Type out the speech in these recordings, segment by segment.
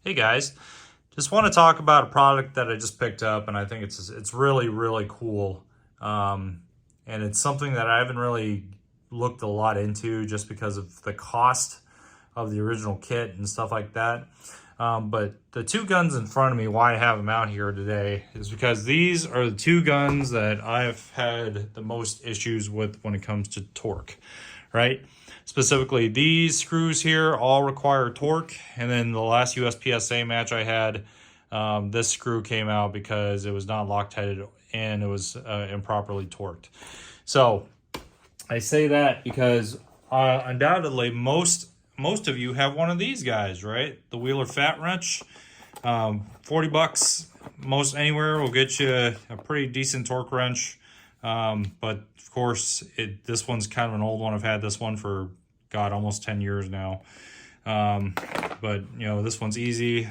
Hey guys, just want to talk about a product that I just picked up, and I think it's really cool. And it's something that I haven't really looked a lot into just because of the cost of the original kit and stuff like that. But the two guns in front of me, why I have them out here today, is because these are the two guns that I've had the most issues with when it comes to torque, right? Specifically, these screws here all require torque, and then the last USPSA match I had, this screw came out because it was not Loctited and it was improperly torqued. So I say that because undoubtedly most of you have one of these guys, right? The Wheeler Fat Wrench, 40 bucks most anywhere will get you a pretty decent torque wrench. But of course, this one's kind of an old one. I've had this one for, God, almost 10 years now. But, you know, this one's easy.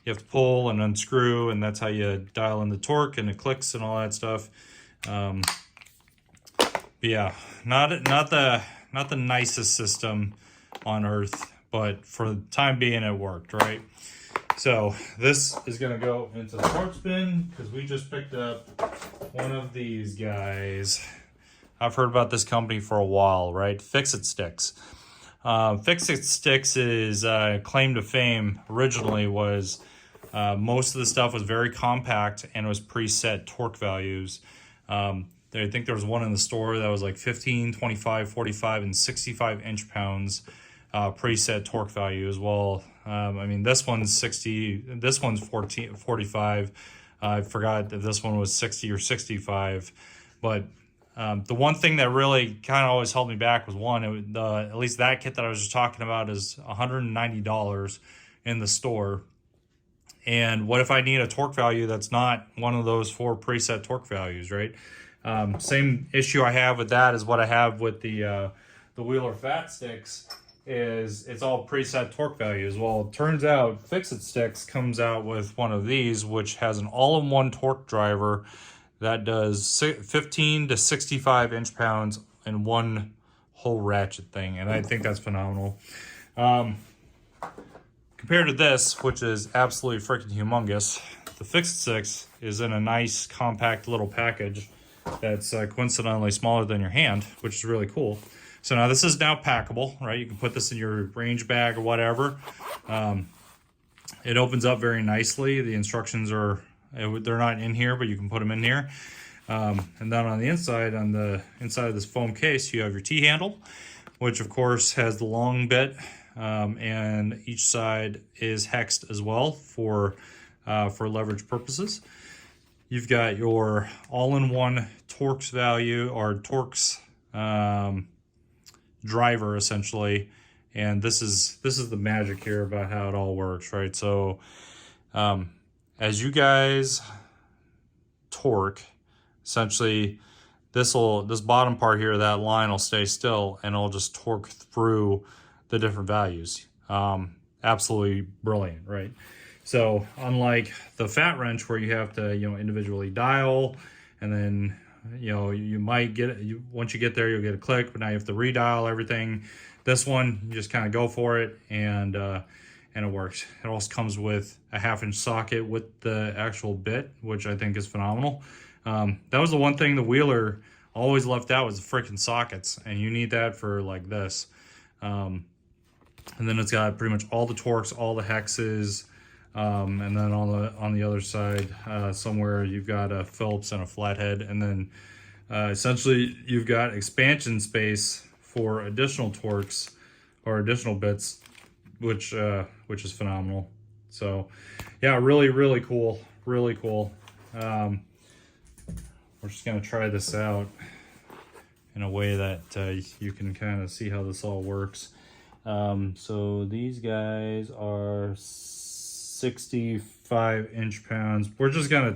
You have to pull and unscrew, and that's how you dial in the torque and the clicks and all that stuff. But yeah, not the nicest system on earth, but for the time being, it worked, right? So this is going to go into the torque bin because we just picked up one of these guys. I've heard about this company for a while, right? Fix-It Sticks. Fix-It Sticks is claim to fame originally was most of the stuff was very compact and was preset torque values. I think there was one in the store that was like 15, 25, 45, and 65 inch-pounds preset torque value as well. I mean, this one's 60, this one's 45. I forgot that this one was 60 or 65. But the one thing that really kind of always held me back was one, at least that kit that I was just talking about is $190 in the store. And what if I need a torque value that's not one of those 4 preset torque values, right? Same issue I have with that is what I have with the Wheeler Fat Sticks. Is it's all preset torque values. Well, it turns out Fix-It Sticks comes out with one of these, which has an all-in-one torque driver that does 15 to 65 inch-pounds in one whole ratchet thing, and I think that's phenomenal. Compared to this, which is absolutely freaking humongous, the Fix-It Sticks is in a nice, compact little package that's coincidentally smaller than your hand, which is really cool. So now this is now packable, right? You can put this in your range bag or whatever. It opens up very nicely. The instructions are, they're not in here, but you can put them in here. And then on the inside of this foam case, you have your T-handle, which of course has the long bit, and each side is hexed as well for leverage purposes. You've got your all-in-one Torx value, or Torx driver essentially, and this is the magic here about how it all works, right? So as you guys torque, essentially this bottom part here, that line will stay still and it'll just torque through the different values. Absolutely brilliant, right? So unlike the Fat Wrench where you have to, you know, individually dial, and then, you know, you might get it, once you get there, you'll get a click, but now you have to redial everything. This one, you just kind of go for it, and it works. It also comes with a 1/2-inch socket with the actual bit, which I think is phenomenal. That was the one thing the Wheeler always left out, was the freaking sockets, and you need that for like this. And then it's got pretty much all the torques, all the hexes. And then on the other side, somewhere you've got a Phillips and a flathead, and then essentially you've got expansion space for additional torques or additional bits, which is phenomenal. So yeah, really cool, really cool. We're just gonna try this out in a way that you can kind of see how this all works. So these guys are 65 inch-pounds. We're just gonna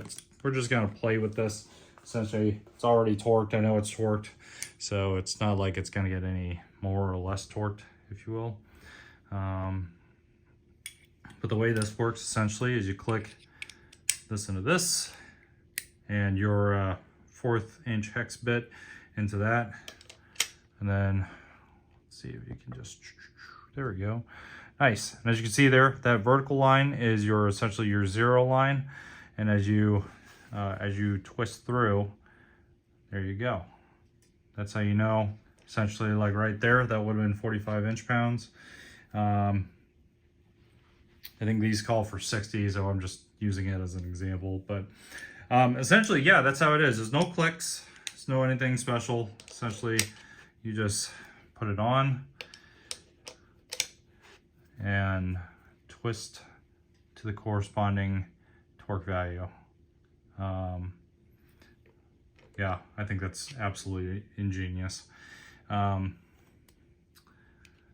play with this. Essentially, it's already torqued. I know it's torqued, so it's not like it's gonna get any more or less torqued, if you will. But the way this works essentially is you click this into this, and your 1/4 inch hex bit into that, and then let's see if you can just, there we go. Nice. And as you can see there, that vertical line is essentially your 0 line. And as you twist through, there you go. That's how you know, essentially like right there, that would have been 45 inch-pounds. I think these call for 60, so I'm just using it as an example. But essentially, yeah, that's how it is. There's no clicks. There's no anything special. Essentially, you just put it on and twist to the corresponding torque value. Yeah, I think that's absolutely ingenious. That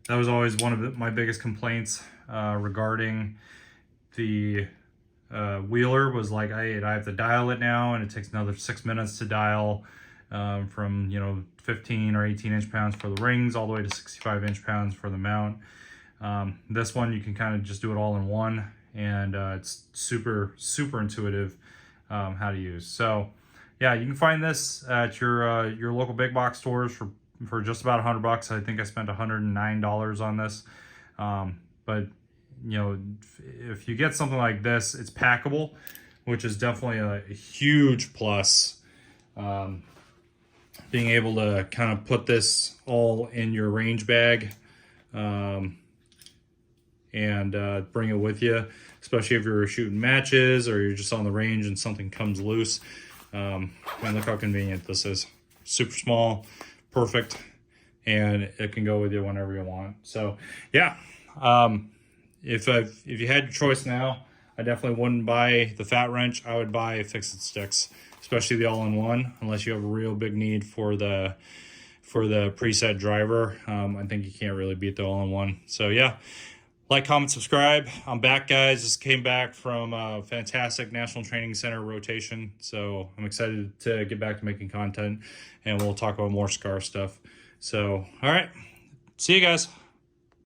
was always one of my biggest complaints regarding the wheeler, was like, I have to dial it now, and it takes another 6 minutes to dial from 15 or 18 inch-pounds for the rings all the way to 65 inch-pounds for the mount. This one, you can kind of just do it all in one, and it's super intuitive how to use. So yeah, you can find this at your local big box stores for just about $100. I think I spent $109 on this. But if you get something like this, it's packable, which is definitely a huge plus. Being able to kind of put this all in your range bag and bring it with you, especially if you're shooting matches or you're just on the range and something comes loose. Man, look how convenient this is. Super small, perfect, and it can go with you whenever you want. So yeah, if you had your choice now, I definitely wouldn't buy the fat wrench. I would buy Fix-It Sticks, especially the all-in-one, unless you have a real big need for the preset driver. I think you can't really beat the all-in-one. So yeah, like, comment, subscribe. I'm back, guys. Just came back from a fantastic National Training Center rotation, so I'm excited to get back to making content, and we'll talk about more SCAR stuff. So all right, see you guys.